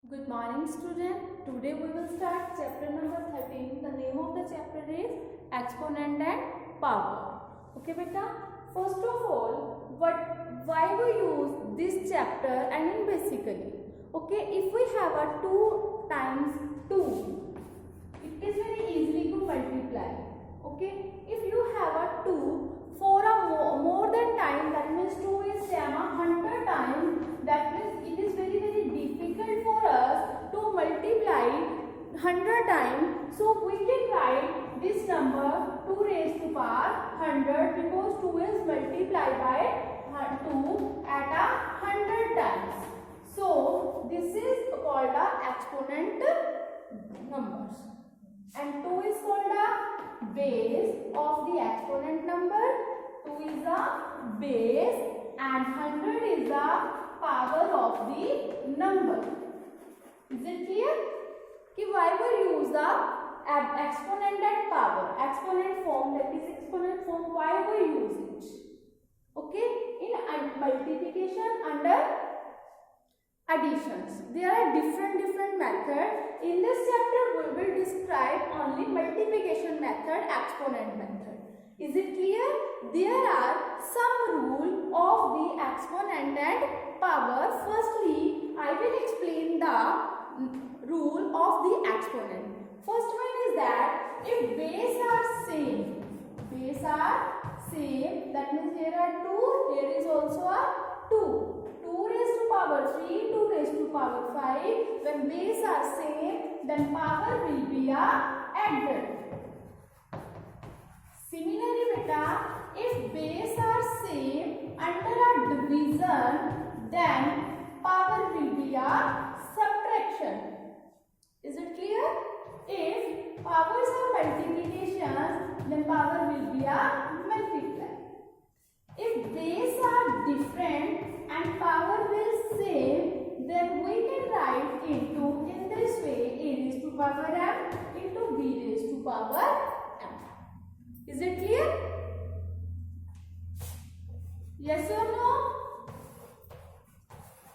Good morning student. Today we will start chapter number 13. The name of the chapter is exponent and power. Okay beta. First of all, why we use this chapter and in basically. Okay, if we have a 2 times 2, it is very easily to multiply. Okay, if you have a 2 for a more than time, that means 2 is same 100 times, that means it is very difficult for us to multiply 100 times. So we can write this number 2 raised to power 100 because 2 is multiplied by 2 at a 100 times. So this is called a exponent numbers, and 2 is called a base of the exponent number. 2 is a base and 100 is the power of the number. Is it clear? Why we use the exponent and power, exponent form, that is exponent form, why we use it? Okay, in multiplication under additions there are different methods. In this chapter we will describe only multiplication method, exponent method. Is it clear? There are some rule of the exponent and power. Firstly, I will explain the rule of the exponent. First one is that if base are same, that means here are 2, here is also a 2. 2 raised to power 3, 2 raised to power 5. When base are same, then power will be added. Similarly, beta, if base are same under a division, then power will be a subtraction. Is it clear? If powers are multiplications, then power will be a multiply. If base are different and power will same, then we can write into in this way: a raised to power m into b raised to power m. Is it clear? Yes or no?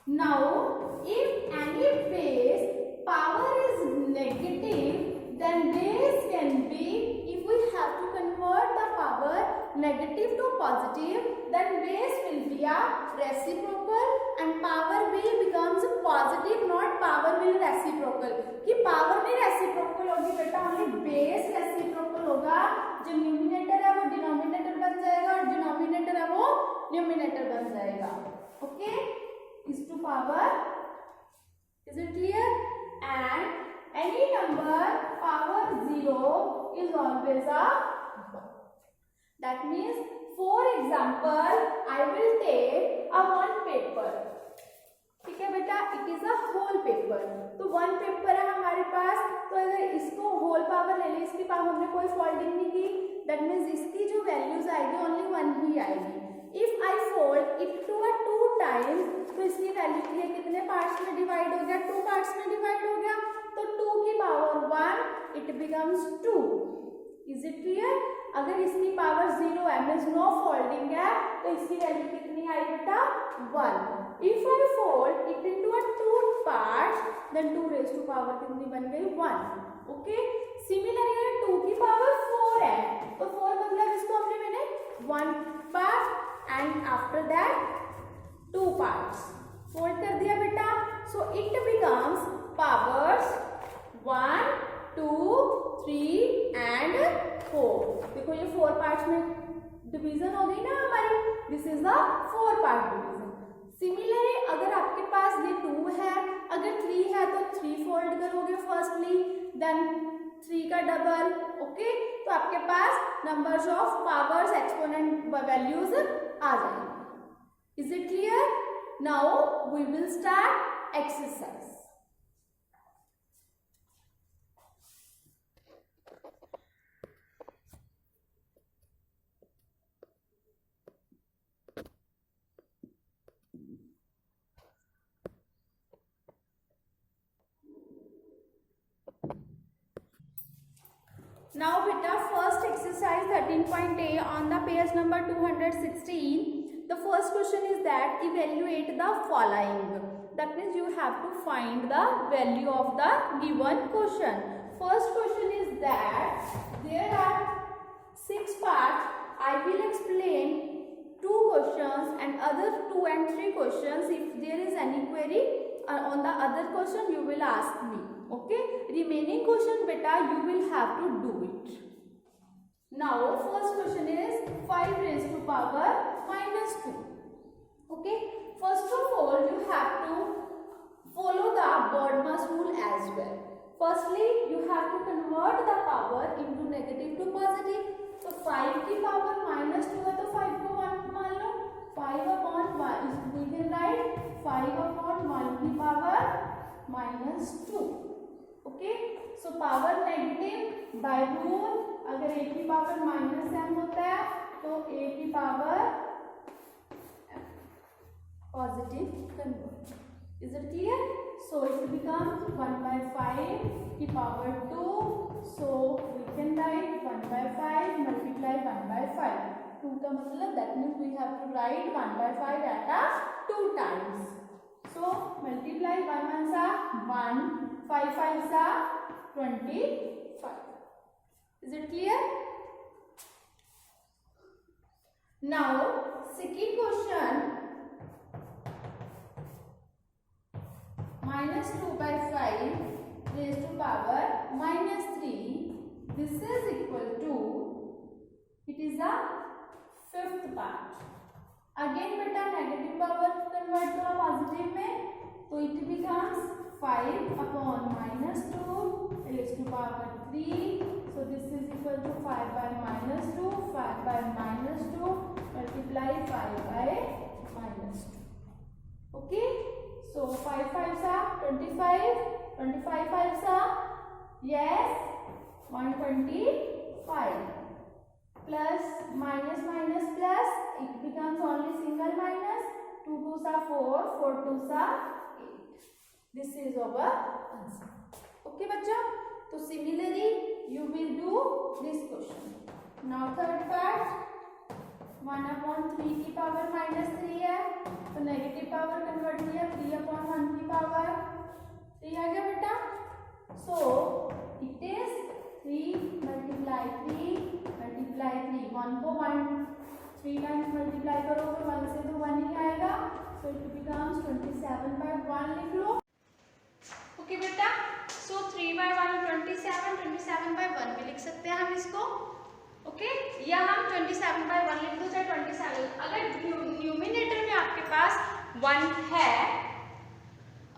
Now, if any base power is negative, then base can be, if we have to convert the power negative to positive, then base will be a reciprocal and power will becomes positive, not power will reciprocal. कि power नहीं reciprocal होगी बेटा, only base reciprocal होगा. जो numerator है वो denominator बन जाएगा और डिनोमिनेटर है वो न्यूमिनेटर बन जाएगा. Okay, is to power. Is it clear? And any number power 0 is always a 1. That means, for example, I will take a one paper. ठीक है बेटा, it is a whole paper. तो one paper है हमारे पास, तो अगर इसको whole power ले ले, इसकी पावर हमने कोई folding नहीं की, that means इसकी जो values आएगी only 1 ही आएगी. If I fold it to a 2 times, तो इसकी वैल्यू के लिए कितने पार्ट्स में डिवाइड हो गया? 2 पार्ट्स में डिवाइड हो गया. तो 2 की power 1, it becomes 2. Is it clear? अगर इसकी पावर 0 है, मीन्स नो फोल्डिंग है, तो इसकी वैल्यू कितनी आई बेटा? 1. If I fold it into a 2 parts, then 2 raised to power कितनी बन गई? 1. ओके, सिमिलरली 2 की पावर 4 है, तो 4 मतलब इसको हमने मैंने 1 part and after that 2 parts fold कर दिया बेटा. So it becomes powers 1, 2, 3 and 4. देखो ये 4 parts में डिवीजन हो गई ना हमारी. This is the 4 part division. Similarly अगर आपके पास ये 2 है, अगर 3 है तो 3 फोल्ड करोगे फर्स्टली, देन 3 का डबल. ओके, तो आपके पास numbers of powers exponent values आ जाएंगे. Is it clear? Now we will start exercise. Now beta, first exercise 13.a on the page number 216. The first question is that evaluate the following. That means you have to find the value of the given question. First question is that there are 6 parts. I will explain 2 questions and other 2 and 3 questions. If there is any query on the other question, you will ask me. Okay? Remaining question beta, you will have to do it. Now, first question is 5 raised to power minus 2. Okay? First of all, you have to follow the BODMAS rule as well. Firstly, you have to convert the power into negative to positive. तो 5 की power minus 2 है तो 5 को 1 मान लो. 5 upon 1 we can write 5 upon 1 की power minus 2. Okay? So power negative by rule अगर a की power minus m होता है तो a की power positive convert. Is it clear? So it becomes 1 by 5 की power 2. So we can write 1 by 5 multiply 1 by 5. 2 का मतलब that means we have to write 1 by 5 at a 2 times. So multiply 1 ones are 1, 5 fives are 25. Is it clear? Now second question. Minus 2 by 5 raised to power minus 3. This is equal to, it is a 5th part. Again beta negative power convert करो positive में, तो it becomes 5 upon minus 2 raised to power 3. So this is equal to 5 by minus 2, 5 by minus 2 multiply 5 by minus 2. Okay? So 5 fives are 25, 25 fives are, yes, 125, plus minus minus plus, it becomes only single minus, 2 twos are 4, 4 twos are 8. This is our answer. Okay bachcha? So similarly you will do this question. Now third part, 1 upon 3 की power minus 3 है तो negative power convert किया 3 upon 1 की power 3 आ गया बेटा. So it is 3 multiply 3 multiply 3. 1 को 1 3 times multiply करो तो 1 से तो 1 ही आएगा. So it becomes 27 by 1 लिख लो. Okay बेटा. So 3 by 1 27, 27 by 1 भी लिख सकते हैं हम इसको. ओके या हम 27 by 1 लिख दो चाहे 27. अगर न्यूमिनेटर में आपके पास 1 है,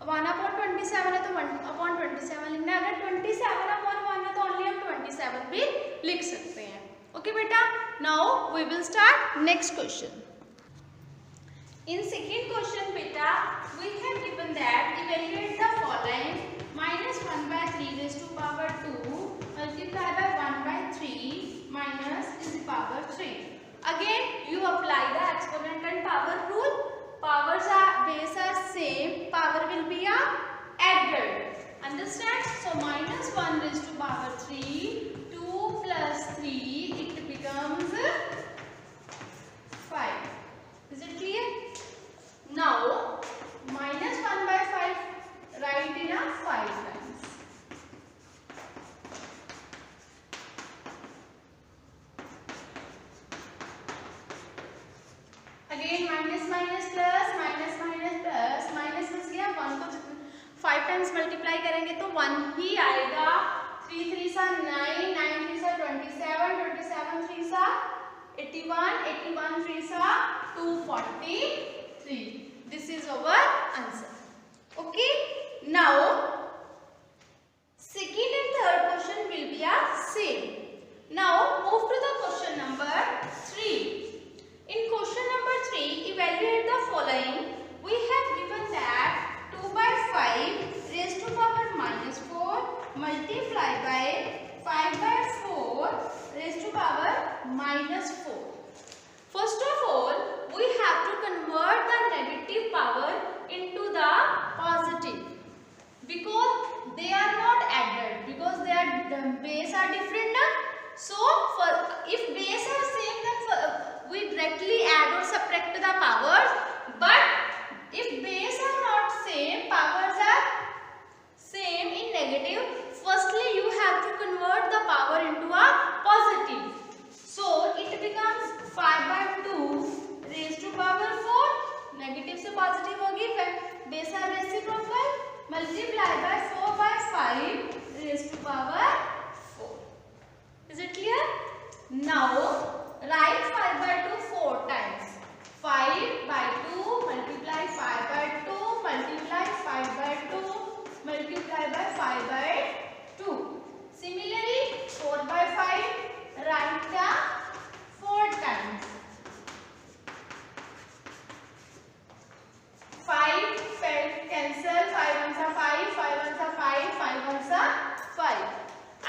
1 upon 27 है तो 1 upon 27 लिखना है. अगर 27 upon 1 है तो ओनली हम 27 भी लिख सकते हैं. ओके बेटा. Now we will start next question. In second question बेटा we have given that evaluate the following -1 by 3 raised to power 2 multiply by 1 by 3 minus is the power 3. Again you apply the exponent and power rule. Powers are base are same, power will be a added. Understand? So minus 1 raised to power 3, 2 plus 3, it becomes 5. Is it clear? Now minus 1 by 5 write in a 5 times. Again minus minus plus minus minus plus minus बच गया. 1 को 5 times multiply करेंगे तो 1 ही आएगा. 3 3s are 9, 9 3s are 27, 27 3s are 81, 81 3s are 243. This is our answer. Okay. Now second and third question will be a same. Now move to the question number 3. In question number 3, evaluate the following. We have given that 2 by 5 raised to power minus 4 multiply by 5 by 4 raised to power minus 4. First of all, we have to convert the negative power into the positive because they are not added, because their base are different. So if base are same, then we directly add or subtract the powers, but if base are not same into a positive. So it becomes 5 by 2 raised to power 4. Negative से positive होगी, base are reciprocal, multiply by 4 by 5 raised to power 4. Is it clear? Now write 5 by 2 4 times. 5 by 2 multiply 5 by 2 multiply 5 by 2 multiply by 5 by 2. Similarly 4 by 5 write the 4 times. 5 cancel, 5 ones are 5, 5 ones are 5, 5 ones are 5.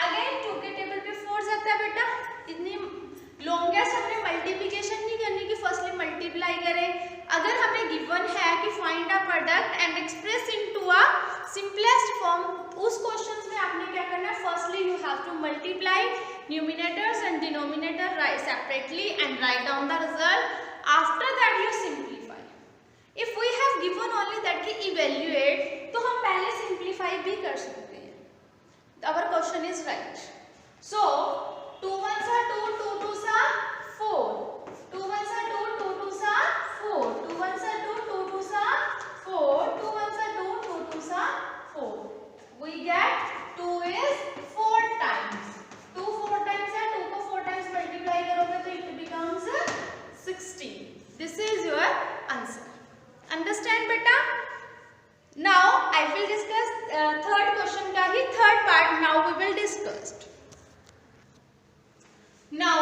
Again 2 के table पे 4 जाता है बेटा. इतनी longest हमने multiplication नहीं करनी कि फर्स्टली मल्टीप्लाई करें. अगर हमें गिवन है कि find a product and express into a simplest form, उस क्वेश्चन में आपने क्या करना है, firstly you have to multiply numerators and denominator write separately and write down the result. After that you simplify. If we have given only that कि evaluate, तो हम पहले सिंप्लीफाई भी कर सकते हैं. Our question is right. So 2 ones are 2, 2 twos are 4, 2 ones are 2, 2 twos are 4, 2 ones are 2, 2 twos are 4, 2 ones are 2, 2 twos are 4. We get 2 is 4 times. 2 4 times है, 2 को 4 times multiply करोगे तो it becomes 16. This is your answer. Understand बेटा? Now I will discuss third question का ही third part. Now we will discuss. Now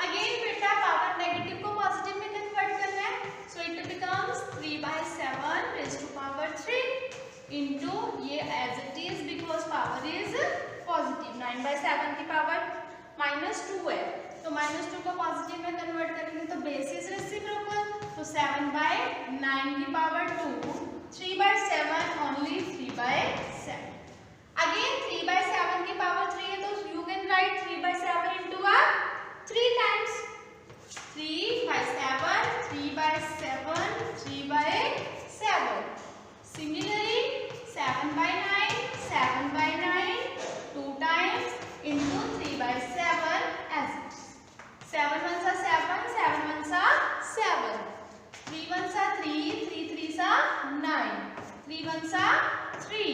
again बेटा power negative को positive में convert करना है. So it becomes 3 by 7 raised to power 3 into ये as it is because power is positive. 9 by 7 की power -2 है, तो -2 को पॉजिटिव में कन्वर्ट करेंगे तो बेस इज रेसिप्रोकल. तो 7 by 9 की power 2, 3 by 7 only 3 by 7. Again 3 by 7 की पावर 3 है, तो you can write 3 by 7 into a 3 times. 3 by 7, 3 by 7, 3 by 7. Similarly 7 by 9, 7 by 9, 2 times into 3 by 7 as it is. 7 ones are 7, 7 ones are 7. 3 ones are 3, 3 threes are 9. 3 ones are 3.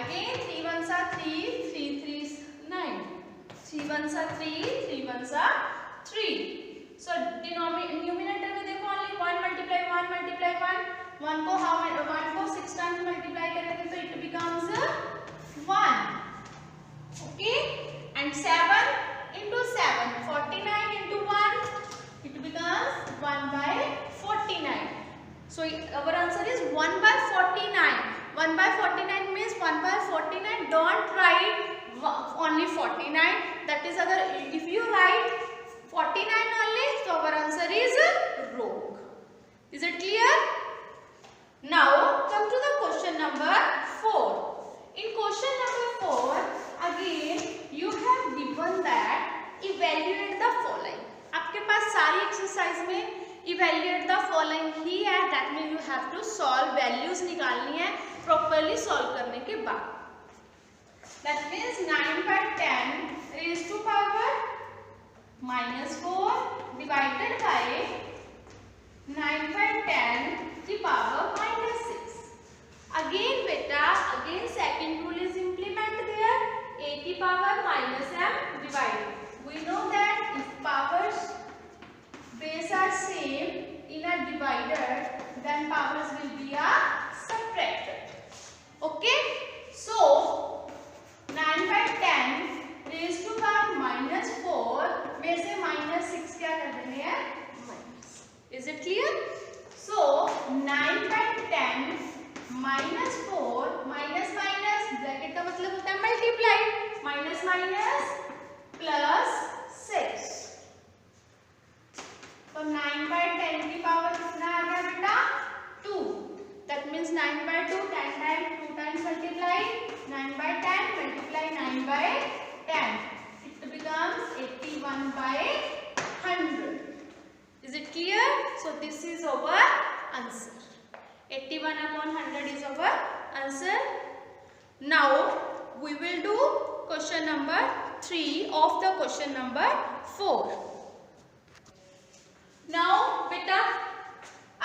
Again 3 ones are 3, 3 threes 9. 3 ones are 3, 3 ones are 3. So numerator में देखो only 1 multiply 1 multiply 1. 1 को 6 times multiply करेंगे तो it becomes 1. Okay? And 7 into 7, 49 into 1, it becomes 1 by 49. So our answer is 1 by 49. 1 by 49 means 1 by 49. Don't write only 49. That is, if you write 49 only, so our answer is wrong. Is it clear? Now come to the question number 4. In question number 4, again you have given that evaluate the following. आपके पास सारी exercise में evaluate the following ही है. That means you have to solve, values निकालनी है properly solve करने के बाद. That means 9 by 10 raised to power -4 divided by 9 by 10 the power -6. Again beta, again second rule is implemented there. A की power -m divided. We know that if powers base are same in a divider, then powers will be a subtracted. Okay? So 9 by 10 raised to power -4 में से -6 क्या कर देंगे हैं? Is it clear? So 9 by 10 -4 minus bracket का मतलब होता है मल्टीप्लाई, माइनस माइनस प्लस 6. तो 9 by 10 की पावर कितना आ गया बेटा? 2. That means 9 by 2 10 times 2 times multiply 9 by 10 multiply 9 by 10. It becomes 81 by 100. Is it clear? So this is our answer. 81 upon 100 is our answer. Now we will do question number 3 of the question number 4. Now beta,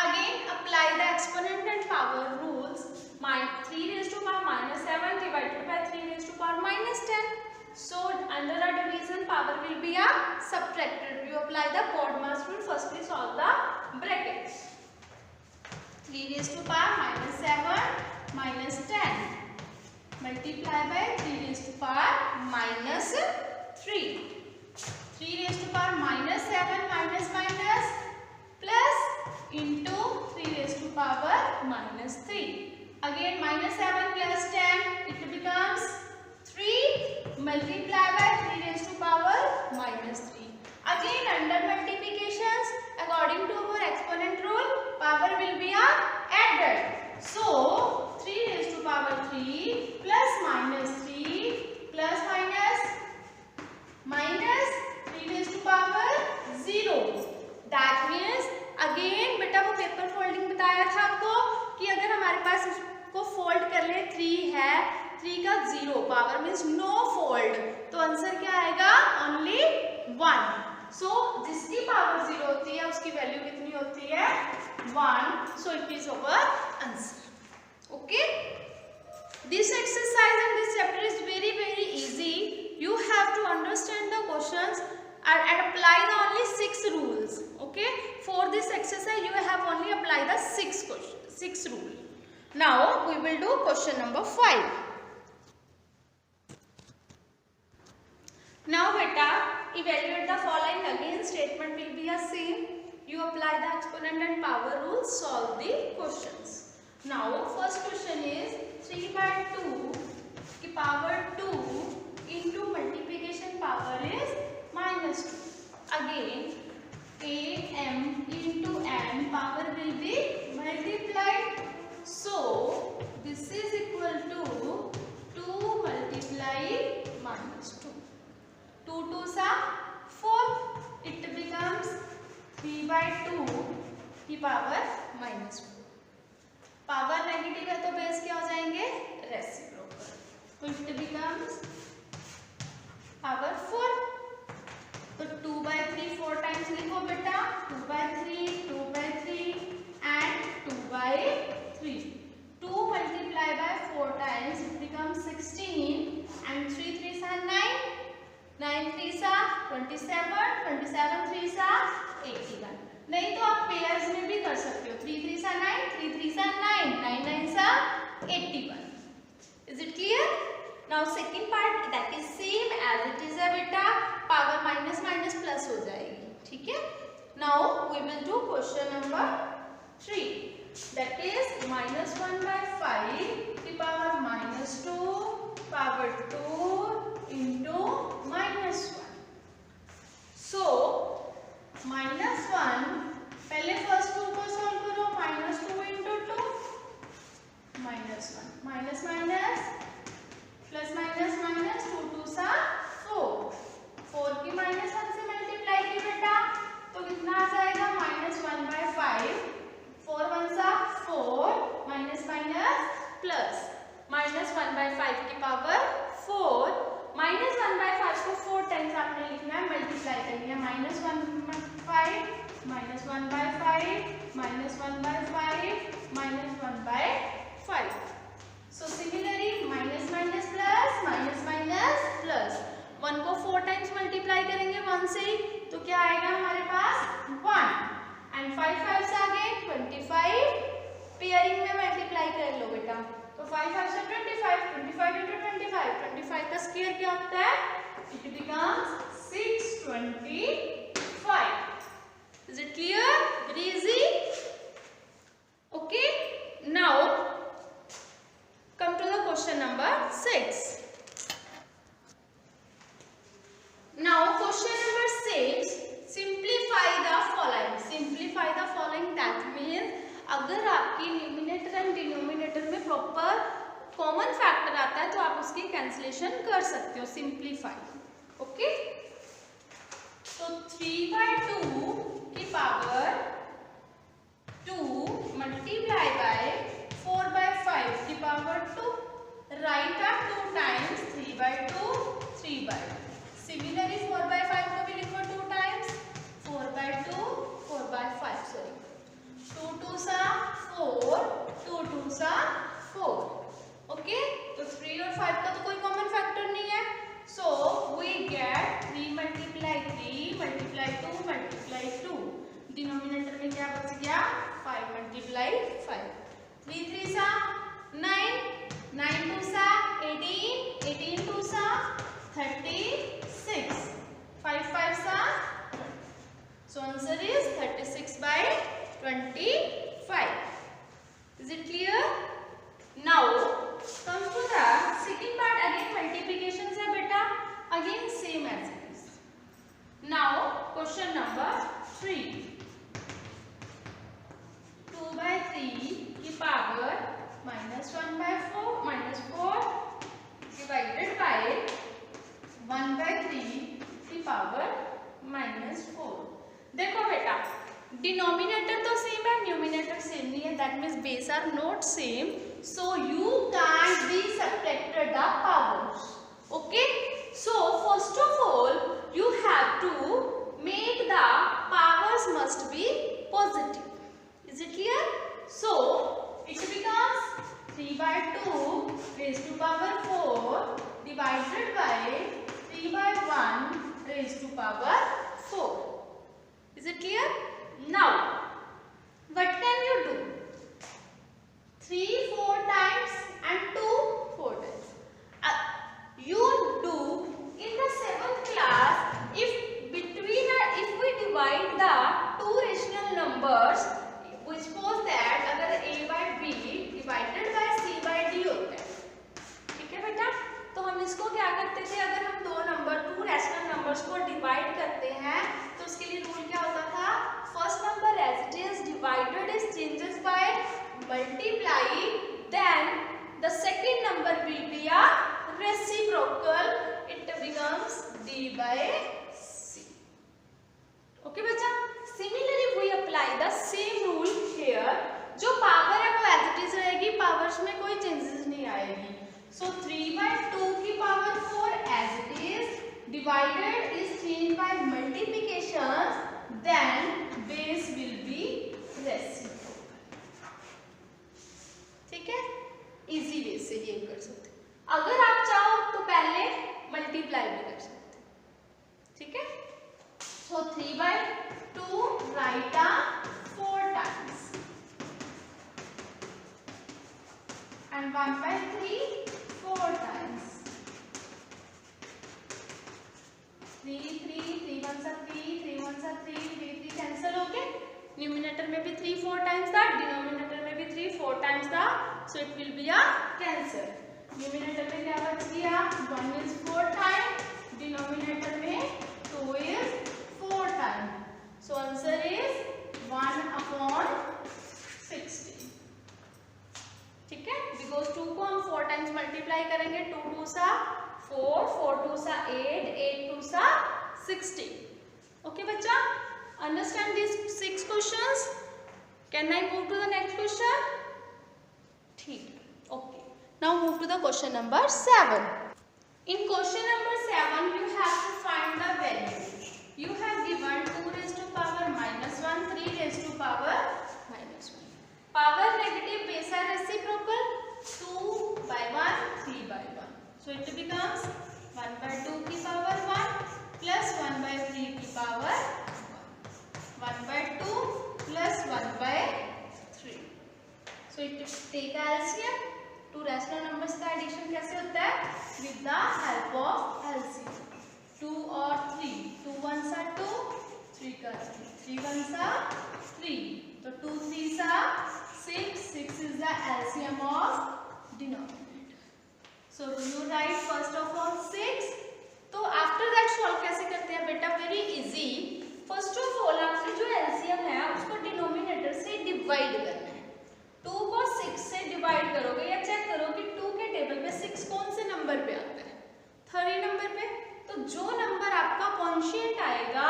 again apply the exponent and power rules. 3 raised to power minus 7 divided by 3 raised to power minus 10. So under a division, power will be subtracted. You apply the BODMAS rule. Firstly solve the brackets. 3 raised to power minus 7 minus 10 multiply by 3 raised to power minus 3. 3 raised to power minus 7 minus minus plus into 3 raised to power minus 3. Again minus 7 plus 10, it becomes 3 multiply by 3 raised to power minus 3. Again under multiplications, according to our exponent rule, power will be added. So 3 raised to power 3 plus minus 3 plus minus 3 raised to power 0. That means again बेटा वो paper folding बताया था आपको कि अगर हमारे पास इसको fold कर ले 3 है, 3 का 0 पावर मीन्स नो फोल्ड, तो आंसर क्या आएगा? ओनली 1. सो जिसकी पावर 0 होती है उसकी वैल्यू कितनी होती है? 1. So it is our answer. Okay, this exercise and this chapter is very easy. You have to understand the questions and apply the only 6 rules. Okay, for this exercise you have only apply the 6 rule. Now we will do question number 5. Now beta, evaluate the following. Again statement will be the same. You apply the exponent and power rules, solve the questions. Now first question is 3 by 2 की power 2 into multiplication power is minus 2. Again m into n power will be multiplied. So this is equal to 2 multiply minus 2. 2 2s are 4. It becomes 3 by 2 की power minus 2. Power negative है तो base क्या हो जाएंगे? Reciprocal. तो it becomes power 4. तो 2 by 3 4 times लिखो बेटा. 2 by 3 2 by 3 and 2 by 3. 2 multiply by 4 times it becomes 16 and 3 3s are 9. 9 3s are 27. 27 3s are 81. नहीं तो आप पेयर्स में भी कर सकते हो. 3 3s are 9, 3 3s are 9, 9 9s are 81. Is it clear? Now second part that is same as it is a beta, power minus minus plus हो जाएगी. ठीक है? Now we will do question number 3. That is minus 1 by 5 की power minus 2 power 2 into minus 1. So minus 1, पहले first 2 को solve करो. minus 2 into 2 minus 1 minus minus plus minus minus 2 2s are 4. 4 की minus 1 से मल्टीप्लाई की बेटा तो कितना आ जाएगा? minus 1 by 5. 4 1s are 4 minus minus plus minus 1 by 5 की पावर 4. minus 1 by 5 को 4 टाइम्स आपने लिखना है, मल्टीप्लाई करनी है. minus 1 by 5 minus 1 by 5 minus 1 by 5 minus 1 by 5. So similarly minus minus plus minus minus plus 1 को 4 टाइम्स मल्टीप्लाई करेंगे 1 से ही तो क्या आएगा हमारे पास? 1 एंड 5 5 आ गए 25. पेयरिंग में मल्टीप्लाई कर लो बेटा. तो 5 5 से 25. 25 into 25. 25 का स्क्वायर क्या होता है? It becomes 625. Is it clear? Very easy. Okay. Now come to the question number 6. Now question number 6. Simplify the following. Simplify the following. That means अगर आपकी न्यूमिनेटर एंड डिनोमिनेटर में प्रॉपर कॉमन फैक्टर आता है तो आप उसकी cancellation कर सकते हो. सिंप्लीफाई. ओके. तो 3 by 2 की पावर 2 मल्टीप्लाई बाय 4 by 5 की power 2. Right are 2 times 3 by 2 3 by 2. 5 का तो कोई कॉमन फैक्टर नहीं है, so we get 3 multiply 3 multiply 2 multiply 2, denominator में क्या बच गया 5 मल्टीप्लाई 5, 3 3 सा 9, 9 2 सा 18, 18 2 सा 36, 5 5 सा, so answer is 36 by 25. Is it clear? Now come to the second part. Again multiplication है बेटा, again same as it is. Now question number 3, 2 by 3 की power minus 1 by 4 minus 4 divided by 1 by 3 की power minus 4. देखो बेटा denominator तो same है, numerator same नहीं है, that means base are not same, so you can't be subtracted the powers. Okay, so first of all you have to make the powers must be positive. Is it clear? So it becomes 3 by 2 raised to power 4 divided by 3 by 1 raised to power 4. Is it clear? Now what can you do? 3 4 times and 2 4 times. You do in the 7th class. If we divide the two rational numbers, we suppose that अगर a by b divided by c by d होता है, ठीक है बेटा, तो हम इसको क्या करते थे, अगर हम टू रैशनल नंबर्स को डिवाइड करते हैं तो उसके लिए रूल क्या होता था, first number as it is divided is changes by multiply, then the second number will be a reciprocal, it becomes d by c. Okay बच्चा, similarly we apply the same rule here. जो power है वो as it is रहेगी, powers में कोई changes नहीं आएगी. सो 3 by 2 की power 4 as it is, divided is changed by multiplication, then base will be reciprocal. ठीक है, इजी वे से ये कर सकते. अगर आप चाहो तो पहले मल्टीप्लाई भी कर सकते, ठीक है. सो 3 by 2 write down 4 times and 1 by 3 4 times. 3 3 3 1 सा 3 3 1 सा 3 3 3 कैंसिल हो गए. न्यूमिनेटर में भी 3 4 टाइम्स था, डिनोमिनेटर में भी 3 4 टाइम्स था, so it will be a cancel. Numerator में क्या बच गया, 1 is 4 टाइम, डिनोमिनेटर में 2 is 4 time, so answer is 1/60. ठीक है, बिकॉज 2 को हम 4 टाइम्स मल्टीप्लाई करेंगे, 2 2 सा 4 4 2 सा 8 8 2 सा 60. Okay बच्चा, understand these 6 questions. Can I move to the next question? ठीक, okay. Now move to the question number 7. In question number 7 you have to find the value. You have given 2 raised to power -1 3 raised to power -1. Power negative base are reciprocal, 2 by 1 3 by 1. So it becomes 1 by 2 की power 1 plus 1 by 3 की power 1 by 2 plus 1 by 3. So it take LCM. To rational numbers का addition कैसे होता है, with the help of LCM. 2 और 3, 2 1 सा 2 3 का 3 3 1 सा 3, तो 2 3 सा 6 6 is the LCM of denominator. So you write first of all 6. तो आफ्टर दैट सॉल्व कैसे करते हैं बेटा, very easy. First of all आपने जो LCM है उसको डिनोमिनेटर से डिवाइड करना है. 2 को 6 से डिवाइड करोगे या चेक करो कि 2 के टेबल पे 6 कौन से नंबर पे आता है, 3rd नंबर पे. तो जो नंबर आपका कॉन्शिएंट आएगा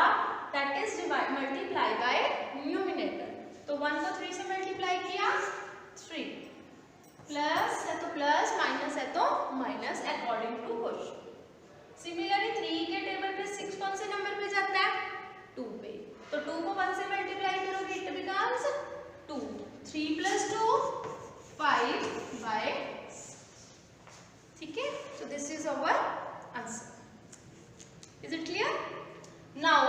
that is multiply by numerator. तो 1 को 3 से मल्टीप्लाई किया 3, प्लस है तो प्लस, माइनस है तो minus, according to question. Similarly 3 के टेबल पे 6 कौन से नंबर पे जाता है, 2 पे. तो 2 को 1 से मल्टीप्लाई करोगे इट बिकम्स 2. 3 + 2 5 by 6. ठीक है. So this is our answer. Is it clear? Now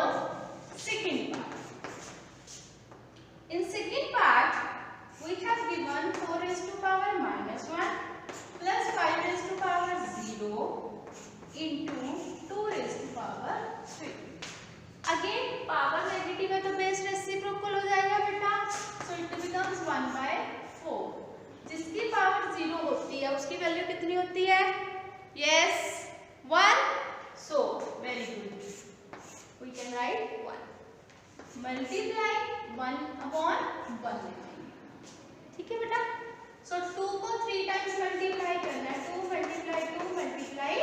second part. In second part we have given 4 raised to power minus 1 plus 5 raised to power 0 into 2 raised to power 3. Again power negative है तो base reciprocal हो जाएगा बेटा. So it becomes 1/4. जिसकी power 0 होती है उसकी value कितनी होती है? Yes, 1. So very good. We can write 1. Multiply 1/1. ठीक है बेटा. So 2 को 3 times मल्टीप्लाई करना है. 2 multiply 2 multiply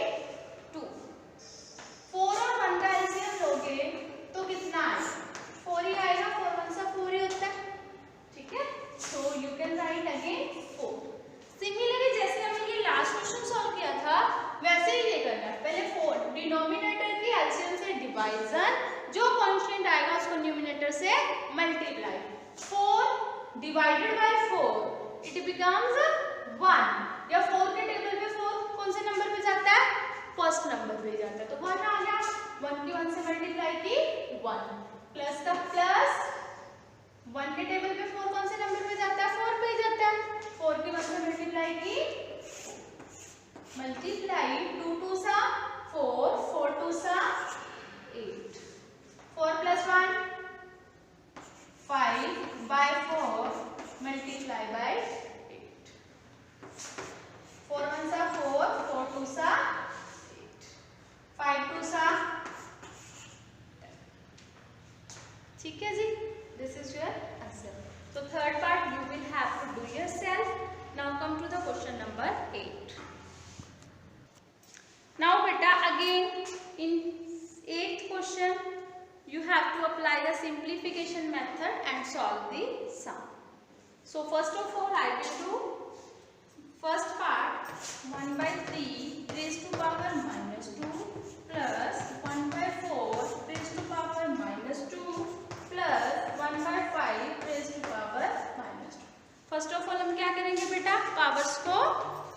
2. 4 और 1 का एलसीएम लोगे तो कितना आएगा? 4 ही आएगा. 4 1 सा 4 ही होता है. ठीक है. So you can write again 4. Similarly जैसे हमने ये लास्ट क्वेश्चन सॉल्व किया था वैसे ही ये करना है. पहले 4 डिनोमिनेटर की एलसीएम से डिवाइजन, जो कांस्टेंट आएगा उसको न्यूमिनेटर से multiply. 4 divided by 4 it becomes 1. या 4 के टेबल पे 4 कौन से नंबर पे जाता है? फर्स्ट नंबर पे जाता है. तो 1 आ गया. 1 की 1 से मल्टीप्लाई की 1 प्लस का प्लस 1 के टेबल पे 4 कौन से नंबर पे जाता है? 4 पे ही जाता है. 4 की 1 से मल्टीप्लाई की मल्टीप्लाई 2 2 सा 4 4 2 सा 8 4 प्लस 1 5 by 4 multiply by 8. 4 1 सा 4 4 2 सा 8 5 2 सा. ठीक है जी. This is your answer. So third part you will have to do yourself. Now come to the question number 8. Now beta again in 8th question you have to apply the simplification method and solve the sum. So first of all I will do first part 1/3 raised to power minus 2 plus 1/4 raised to power minus 2 plus 1/5 raised to power minus 2. First of all हम क्या करेंगे बेटा? Powers को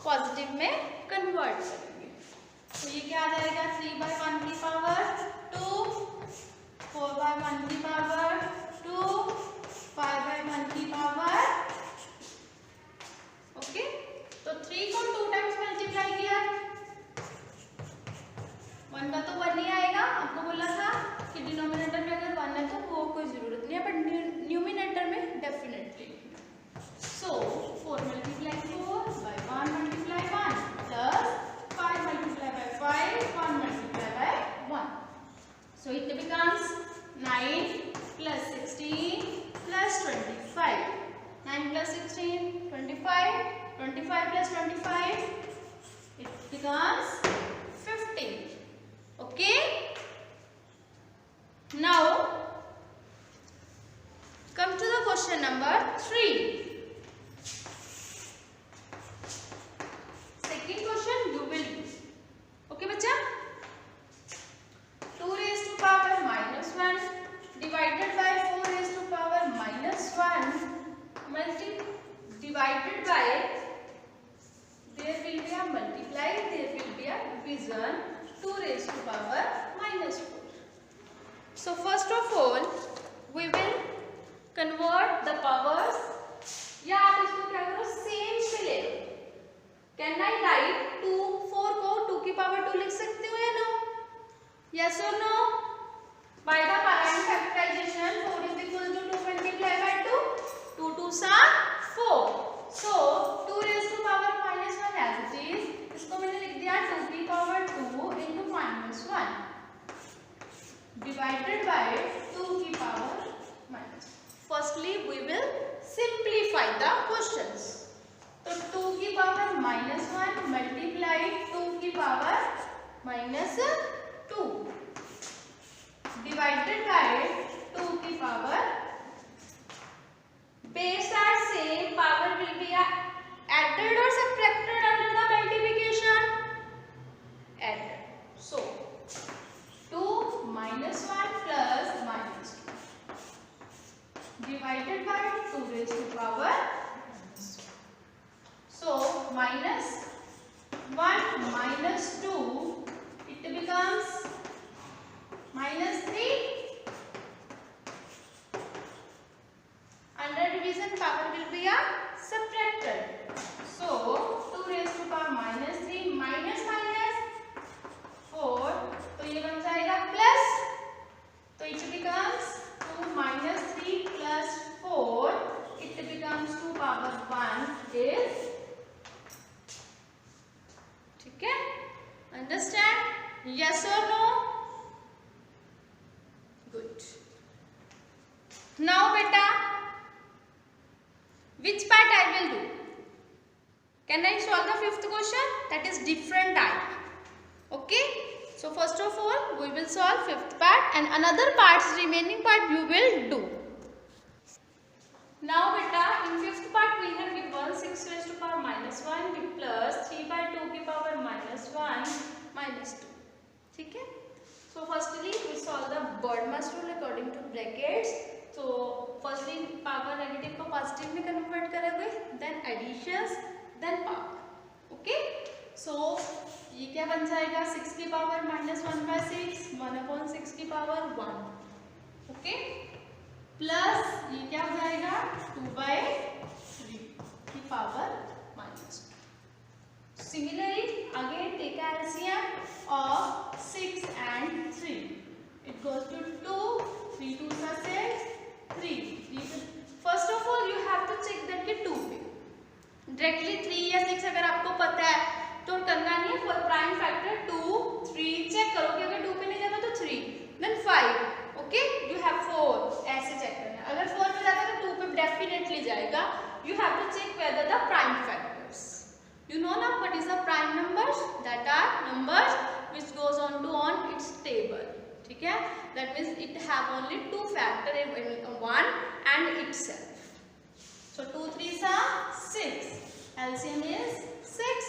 positive में convert करेंगे. तो ये क्या आ जाएगा? 3/1 की पावर 2, 4/1 की पावर 2, 5/1 की पावर. ओके. तो 3 को 2 टाइम्स मल्टीप्लाई किया. 1 का तो 1 ही आएगा. आपको बोला था कि डिनोमिनेटर में अगर 1 है तो वो कोई जरूरत नहीं है, बट न्यूमिनेटर में definitely. So 4 multiply 4 by 1 multiply 1 plus 5 multiply by 5 1 multiply by 1. So it becomes 9 plus 16 plus 25. 9 plus 16 25. 25 plus 25 it becomes 15. Okay. Now come to the question number 3. Second question you will use. Okay बच्चा. 2 raised to power minus 1 divided by 4 raised to power minus 1 divided by, there will be a multiply, there will be a division, 2 raised to power minus 4. So first of all we will convert the powers. या आप इसको क्या करो? Same से ले लो. Can I write 2 4 को 2 की power 2 लिख सकते हो या no? Yes or no? By the parent factorization 4 is equal to 2 multiply by 2. 2 2 सा 4. So 2 raised to power minus 1 as it is. इसको मैंने लिख दिया 2 की power 2 into minus 1 divided by 2 की power minus. Firstly we will simplify the questions. तो 2 की power minus 1 multiply 2 की पावर minus 2 divided by 2 की power. Base are same, power will be added or subtracted under the multiplication? Added. So 2 minus 1 plus minus 2 divided by 2 raised to power. So minus 1 minus -2, it becomes -3. Under division, power will be subtracted. So 2 raised to power -3 minus minus 4, तो ये बन जाएगा plus, तो it becomes 2 minus 3 plus 4, it becomes 2 power 1 is, ठीक है, understand? Yes or no? Good. Now beta, which part I will do? Can I solve the fifth question? That is different type. Okay. So first of all, we will solve fifth part, and another parts, remaining part you will do. Now beta, in fifth part we have given 6 raised to power -1 plus 3/2 की power -1 -2. ठीक है. So firstly we solve the Bodmer's rule according to brackets. So firstly power negative को positive में convert करोगे, then additions, then power. Okay. So ये क्या बन जाएगा, 6 की पावर -1/6, 1/6 की पावर 1. ओके, प्लस ये क्या हो जाएगा 2/3 की power -2. Similarly, again take LCM of 6 and 3. It goes to 2, 3 2s are 6, 3. First of all, you have to check that कि 2 पे directly 3 या 6 अगर आपको पता है तो करना नहीं है. फॉर प्राइम फैक्टर 2, 3 चेक करोगे, अगर 2 पे नहीं जाता तो 3, देन 5. ओके, यू हैव 4, ऐसे चेक करना है. अगर 4 पे जाता है तो 2 पे डेफिनेटली जाएगा. You have to check whether the prime factors. You know ना what is the prime numbers? That are numbers which goes on to on its table. ठीक है, that means it have only 2 factor in 1 and itself. So 2 3s are 6. LCM is 6.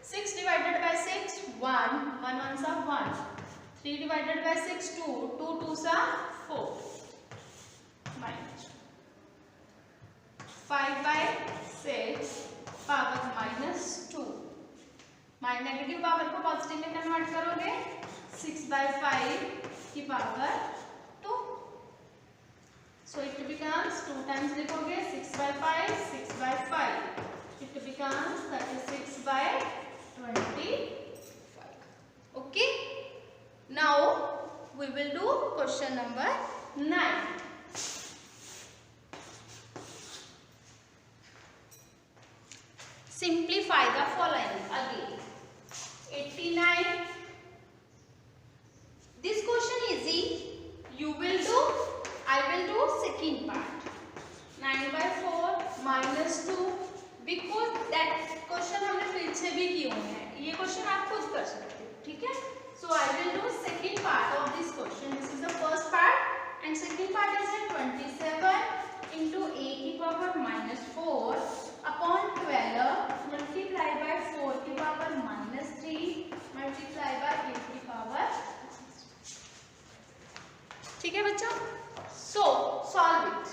6 divided by 6, 1, 1 1s are 1. 3 divided by 6, 2, 2 2s are 4. Minus 5/6 power -2. Minus negative power को positive में convert करोगे, 6/5 की power 2. So it becomes 2 times लिखोगे 6/5, 6/5. It becomes 36/25. Okay. Now we will do question number 9. Simplify the following again. 89. This question easy. You will do. I will do second part. 9/4 -2. Because that question हमने पीछे भी किए हुए हैं. ये question आप खुद कर सकते हो. ठीक है. So I will do second part of this question. This is the first part, and second part is 27 into a की power -4 upon 12 multiply by 4 की power -3 multiply by 8 की power. ठीक है बच्चों. So solve it.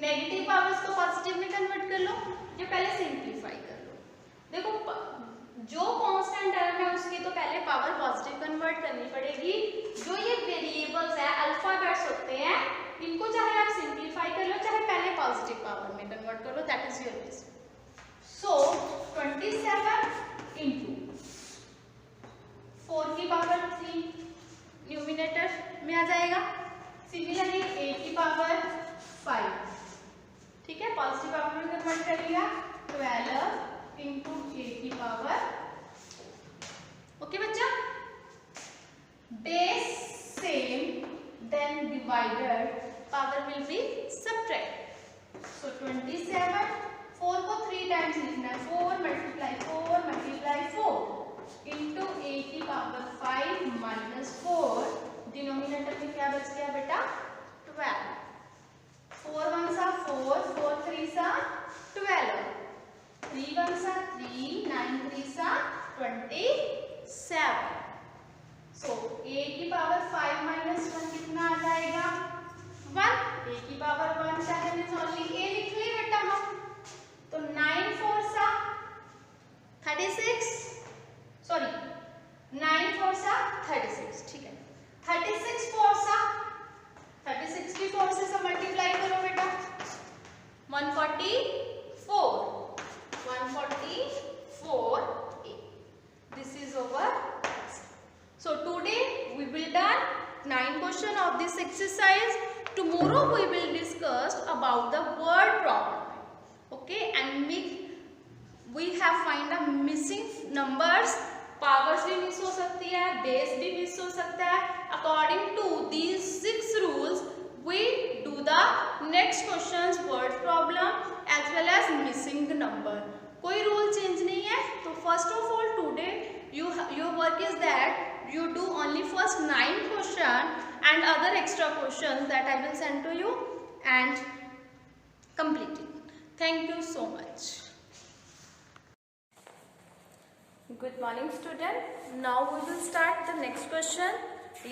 Negative powers को positive में convert कर लो, या पहले सिंप्लीफाई कर लो. देखो जो कांस्टेंट टर्म है उसकी तो पहले पावर पॉजिटिव कन्वर्ट करनी पड़ेगी. जो ये वेरिएबल्स है, अल्फाबेट्स होते हैं, इनको चाहे आप सिंप्लीफाई कर लो चाहे पहले पॉजिटिव पावर में कन्वर्ट कर लो, that is your wish. So 27 into 4 की पावर 3 न्यूमिनेटर में आ जाएगा. सिमिलरली a की पावर 5. ठीक है, पॉजिटिव पावर में कन्वर्ट कर लिया. 12 into a की पावर. ओके बच्चा. Base same, then divided, power will be subtract. So 27, 4 को 3 टाइम्स लिखना है. 4 multiply 4 into a की पावर 5 -4. डिनोमिनेटर में क्या बच गया बेटा? 12. 4 1s are 4, 4 3s are 12. 3 1s are 3, 9 3s are 27. So a की पावर 5 -1 कितना आ जाएगा? 1. a की पावर 1 चाहे मींस ओनली a लिख ले बेटा हम. तो 9 4s are 36. सॉरी 9 4 सा 36, ठीक है। 36 4 सा 36 की 4 से सब मल्टीप्लाई करो बेटा, 144 144a. This is our text. So today we will done 9 question of this exercise. Tomorrow we will discuss about the word problem. Okay, and we have find the missing numbers. Powers भी miss हो सकती है, base भी miss हो सकता है. According to these 6 rules, we do the next questions word problem as well as missing the number. कोई rule change नहीं है. तो first of all today your work is that you do only first 9 question and other extra questions that I will send to you and complete it. Thank you so much. Good morning student. Now we will start the next question.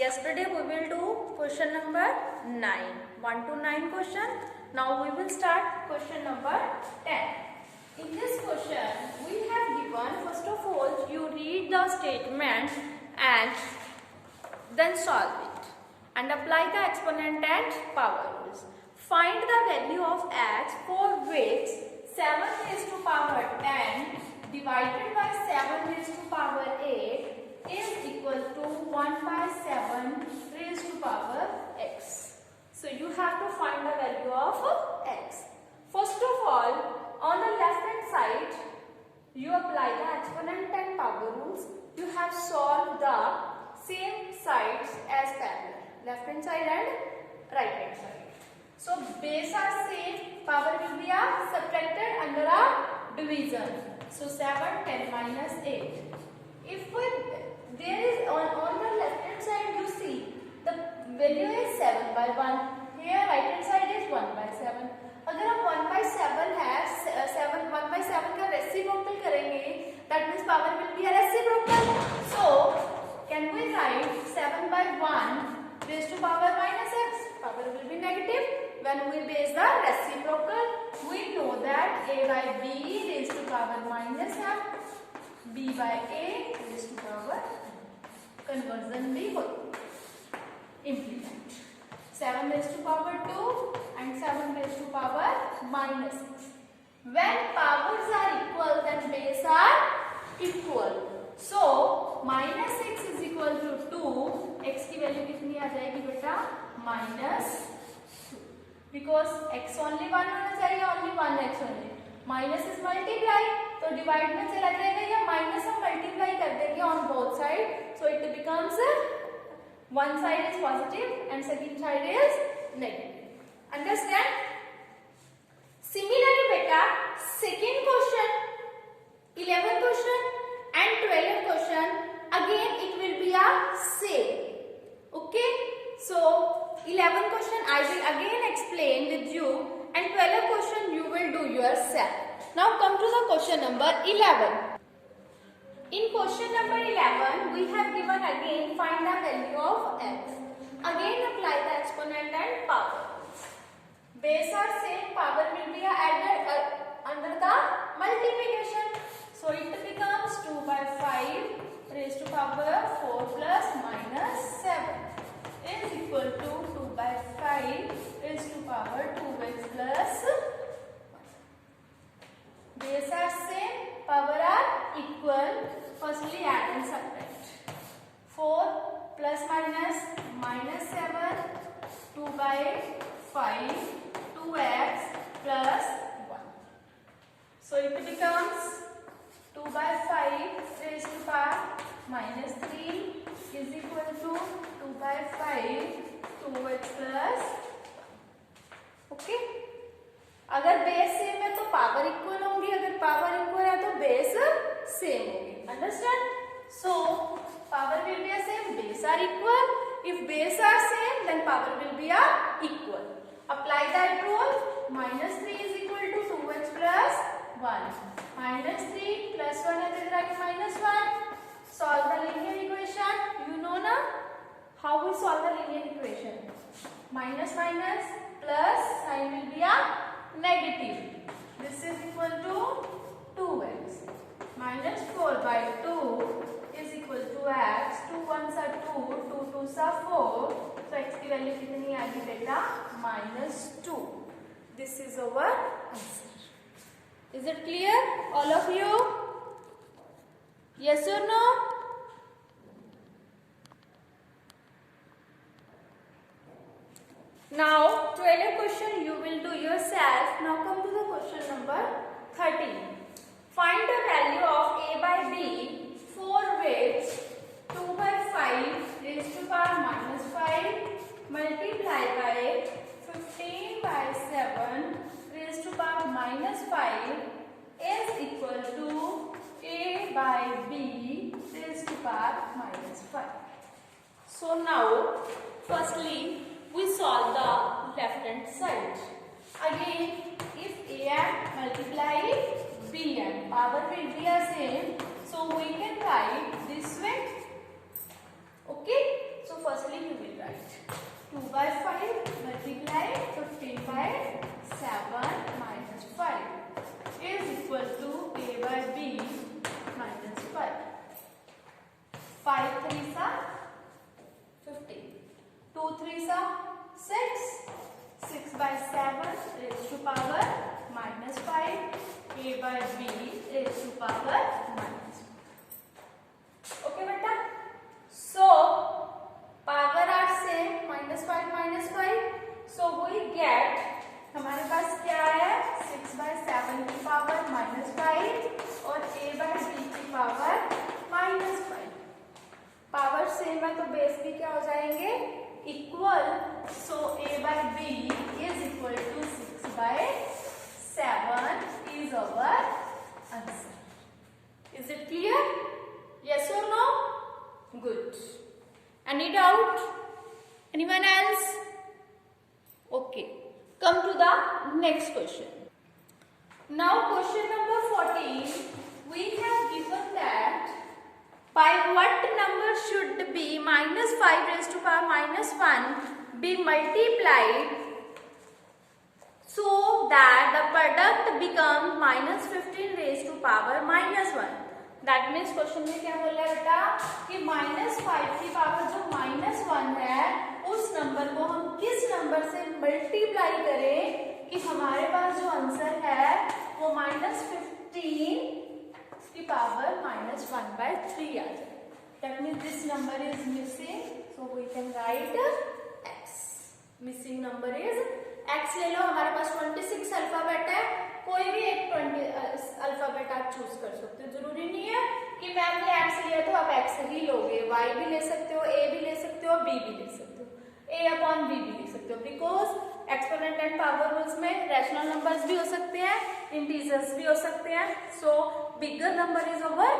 Yesterday we will do question number 9, 1 to 9 question. Now we will start question number 10. In this question we have given, first of all you read the statement and then solve it and apply the exponent and power rules. Find the value of x for which 7 raised to power 10 divided by 7 raised to power 8 is equal to 1 by 7 raised to power x. So you have to find the value of x. First of all, on the left hand side you apply the exponent and power rules. You have solved the same sides as parallel, left hand side and right hand side. So base are same, power will be subtracted under a division. So 7 10 minus 8. If there is on the left hand side you see the value is 7 by 1. Here right hand side is 1 by 7. अगर हम 1 by 7 है 1 by 7 का reciprocal करेंगे, that means power will be a reciprocal. So can we write 7 by 1 raised to power minus x? Power will be negative. When we base the reciprocal, we know that a by b raised to power minus f, b by a raised to power, conversion भी होती है. Implement 7 raised to power 2 and 7 raised to power minus 6. When powers are equal, then base are equal. So minus 6 is equal to 2. X की value कितनी आ जाएगी बेटा? minus 2. Because x only 1 होना चाहिए, only 1 x only. Minus is multiply, तो divide में चला जाएगा, या minus हम multiply कर देंगे on both side. So it becomes one side is positive and second side is negative. Understand? Similarly beta, second question, 11th question and 12th question, again it will be a same. Okay, so 11th question I will again explain with you and 12th question you will do yourself. Now come to the question number 11. In question number 11 we have given again find the value of x. Again apply the exponent and power. Base are same, power will be added under the multiplication. So it becomes 2 by 5 raised to power 4 plus minus 7 is equal to 2 by 5 raised to power 2x plus 1. Base are same, power are equal. Firstly add and subtract. 4 plus minus minus 7, 2 by 5, 2x plus 1. So it becomes 2 by 5 raised to power minus 3 is equal to 2 by 5 2x plus 1. Okay? अगर base same है तो power equal होंगी, अगर power equal है तो base same होगी. Understand? So power will be same, base are equal. If base are same, then power will be equal. Apply that rule. Minus 3 is equal to 2x plus 1. Minus 3 plus 1 है तो इधर आके minus 1. Solve the linear equation. You know na how we solve the linear equation. Minus minus plus sign will be a negative. This is equal to 2x. Minus 4 by 2 4, तो x की value कितनी आ गई बेटा? -2. This is our answer. Is it clear all of you? Yes और no? Now 12 question you will do yourself. Now come to the question number 13. Find the value of a by b for which 2 by 5 raised to power -5 multiplied by 15 by 7 raised to power -5 is equal to a by b raised to power -5. So now firstly we solve the left hand side. Again, if am multiply bm, power will be the same, so we can write this way. Okay, so firstly we will write 2 by 5 multiply 15 by 7 minus 5 is equal to a by b minus 5. 5 3s are 15. 2 3s are 6. 6 by 7 raised to power -5. A by b raised to power -5. Okay, beta. So power are same, -5 -5. So we get हमारे पास क्या है? 6 by 7 की power -5 और a by b की power -5. Power same है तो base भी क्या हो जाएंगे? Equal. So a by b is equal to 6 by 7 is our answer. Is it clear? Yes or no? Good. Any doubt? Anyone else? Okay. Come to the next question. Now question number 14. We have given that by what number should be -5 raised to power -1 be multiplied so that the product becomes -15 raised to power -1. That means question में क्या बोल रहा है बेटा कि -5 की power जो -1 है उस नंबर को हम किस नंबर से मल्टीप्लाई करें कि हमारे पास जो आंसर है वो -15 की पावर -1/3 आ जाए. That means this number is missing, so we can write x. Missing number is x. ले लो, हमारे पास 26 अल्फाबेट है, कोई भी एक 20 अल्फाबेट आप चूज कर सकते हो. जरूरी नहीं है कि मैम ने x लिया तो आप x ही लोगे. y भी ले सकते हो, a भी ले सकते हो, b भी ले सकते हो, a/b भी ले सकते हो. Because exponent and power rules में रैशनल नंबर्स भी हो सकते हैं, इंटीजर्स भी हो सकते हैं. So bigger number is our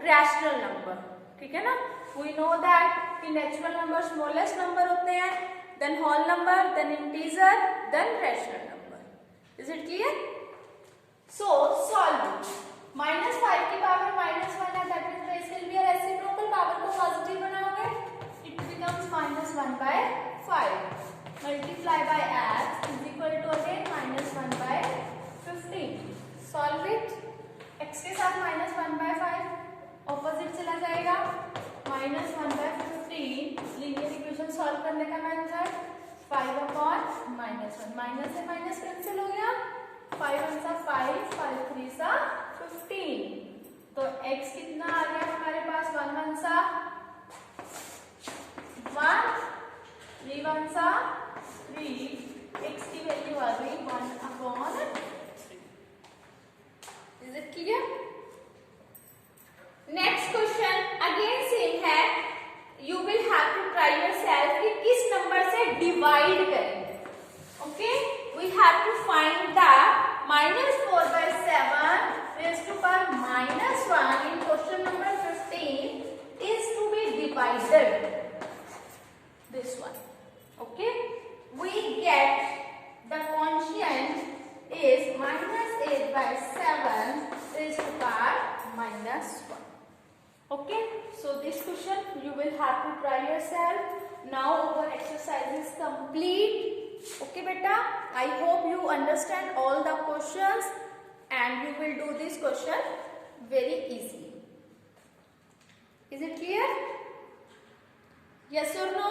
rational number. ठीक है ना? वी नो दैट कि नेचुरल नंबर स्मॉलेस्ट नंबर होते हैं, then whole number, then integer, then rational number. Is it clear? So solve. -5 की पावर -1 है, that means base will be a reciprocal. Power को positive बनाओगे, it becomes -1/5 multiply by x is equal to again -1/15. Solve it. x के साथ -1/5 opposite चला जाएगा. -1/15 linear equation solve करने का मेथड 5/-1 माइनस से माइनस कैंसिल हो गया. 5 1 सा 5, 5 3 सा 15. तो x कितना आ गया हमारे पास? 1 1 सा 1, 3 1 सा 3. x की वैल्यू आ गई 1/3. Is it clear? Next question again same है. You will have to try yourself कि किस नंबर से डिवाइड करेंगे. Okay, we have to find the -4/7 raised to power -1 in question number 15 is to be divided. This one. Okay, we get the quotient is -8/7 raised to power -1. Okay, so this question you will have to try yourself. Now our exercise is complete. Okay beta, I hope you understand all the questions and you will do this question very easily. Is it clear? Yes or no?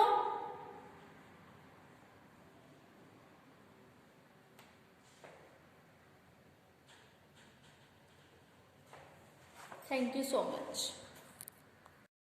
Thank you so much.